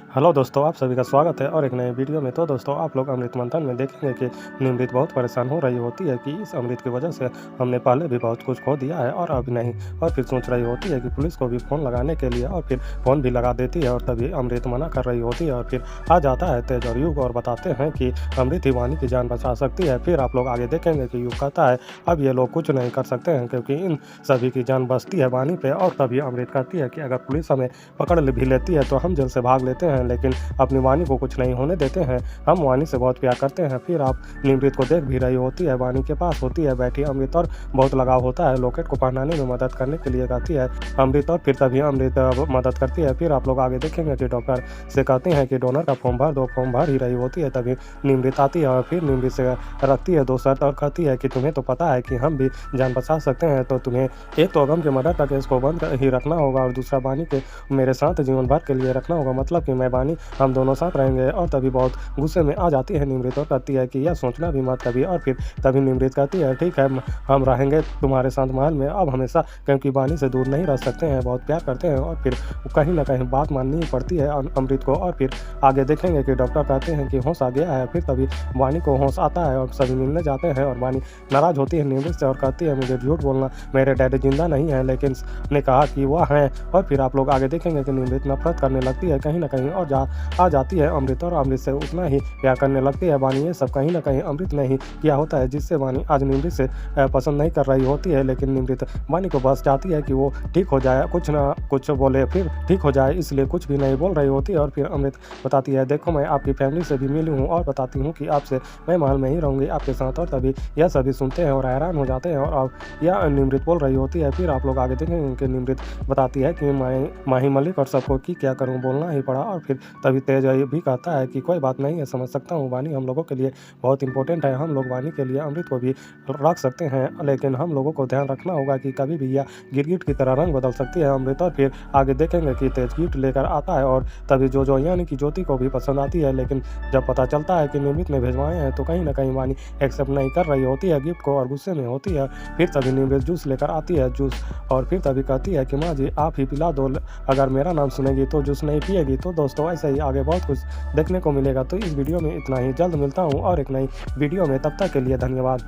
Hello दोस्तों, आप सभी का स्वागत है और एक नए वीडियो में। तो दोस्तों, आप लोग अमृत मंथन में देखेंगे कि निमृत बहुत परेशान हो रही होती है कि इस अमृत की वजह से हमने पहले भी बहुत कुछ खो दिया है और अब नहीं। और फिर सोच रही होती है कि पुलिस को भी फ़ोन लगाने के लिए, और फिर फ़ोन भी लगा देती है और तभी अमृत मना कर रही होती है। और फिर आ जाता है तेज और युग और बताते हैं कि अमृत ही वानी की जान बचा सकती है। फिर आप लोग आगे देखेंगे कि युग कहता है अब ये लोग कुछ नहीं कर सकते हैं क्योंकि इन सभी की जान बचती है वानी पे। और तभी अमृत कहती है कि अगर पुलिस हमें पकड़ भी लेती है तो हम जेल से भाग लेते हैं, लेकिन अपनी वानी को कुछ नहीं होने देते हैं। हम वानी से बहुत प्यार करते हैं। फिर आप निमृत को देख भी रही होती है, वानी के पास होती है बैठी अमृत और बहुत लगाव होता है। लॉकेट को पहनाने में मदद करने के लिए कहती है अमृत, और फिर तभी अमृत मदद करती है। फिर आप लोग आगे देखेंगे कि डॉक्टर से कहते हैं कि डोनर का फॉर्म भर दो। फॉर्म भर ही रही होती है तभी निमृत आती है और फिर निमृत से रखती है दो शर्त और कहती है कि तुम्हें तो पता है कि हम भी जान बचा सकते हैं, तो तुम्हें एक तो अगम के मर्डर का केस को बंद ही रखना होगा और दूसरा बानी के मेरे साथ जीवन भर के लिए रखना होगा, मतलब कि मैं बानी हम दोनों साथ रहेंगे। और तभी बहुत गुस्से में आ जाती है निमृत और कहती है कि यह सोचना भी मत कभी। और फिर तभी निमृत कहती है ठीक है, हम रहेंगे तुम्हारे साथ महल में अब हमेशा, क्योंकि बानी से दूर नहीं रह सकते हैं, बहुत प्यार करते हैं। और फिर कहीं ना कहीं बात माननी ही पड़ती है अमृत को। और फिर आगे देखेंगे कि डॉक्टर कहते हैं कि होश आ गया है। फिर तभी बानी को होश आता है और सभी मिलने जाते हैं और बानी नाराज होती है निमृत से और कहती है मुझे झूठ बोलना, मेरे डैडी जिंदा नहीं है, लेकिन ने कहा कि वह हैं। और फिर आप लोग आगे देखेंगे कि निमृत नफरत करने लगती है कहीं ना कहीं और आ जाती है अमृत और अमृत से उतना ही प्यार करने लगती है बानी। ये सब कहीं ना कहीं अमृत ने ही किया होता है, जिससे बानी आज निमृत से पसंद नहीं कर रही होती है। लेकिन निमृत बानी को बस चाहती है कि वो ठीक हो जाए, कुछ ना कुछ बोले फिर ठीक हो जाए, इसलिए कुछ भी नहीं बोल रही होती है। और फिर अमृत बताती है देखो मैं आपकी फैमिली से भी मिली हूँ और बताती हूँ कि आपसे मैं महल में ही रहूँगी आपके साथ। और तभी यह सभी सुनते हैं और हैरान हो जाते हैं और अब यह निमृत बोल रही होती है। फिर आप लोग आगे देखेंगे कि निमृत बताती है कि मैं माही मलिक और सबको की क्या करूँ, बोलना ही पड़ा। और फिर तभी तेज भी कहता है कि कोई बात नहीं है, समझ सकता हूँ, वानी हम लोगों के लिए बहुत इंपॉर्टेंट है, हम लोग वानी के लिए अमृत को भी रख सकते हैं, लेकिन हम लोगों को ध्यान रखना होगा कि कभी भी यह गिरगिट की तरह रंग बदल सकती है अमृत। और फिर आगे देखेंगे कि तेज गिफ्ट लेकर आता है और तभी जो यानी कि ज्योति को भी पसंद आती है, लेकिन जब पता चलता है कि निमृत ने भेजवाए हैं तो कहीं ना कहीं वानी एक्सेप्ट नहीं कर रही होती है गिफ्ट को और गुस्से में होती है। फिर तभी निमृत जूस लेकर आती है जूस, और फिर तभी कहती है कि माँ जी आप ही पिला दो, अगर मेरा नाम सुनेगी तो जूस नहीं पिएगी। तो दोस्तों ऐसे ही आगे बहुत कुछ देखने को मिलेगा। तो इस वीडियो में इतना ही, जल्द मिलता हूँ और एक नई वीडियो में, तब तक के लिए धन्यवाद।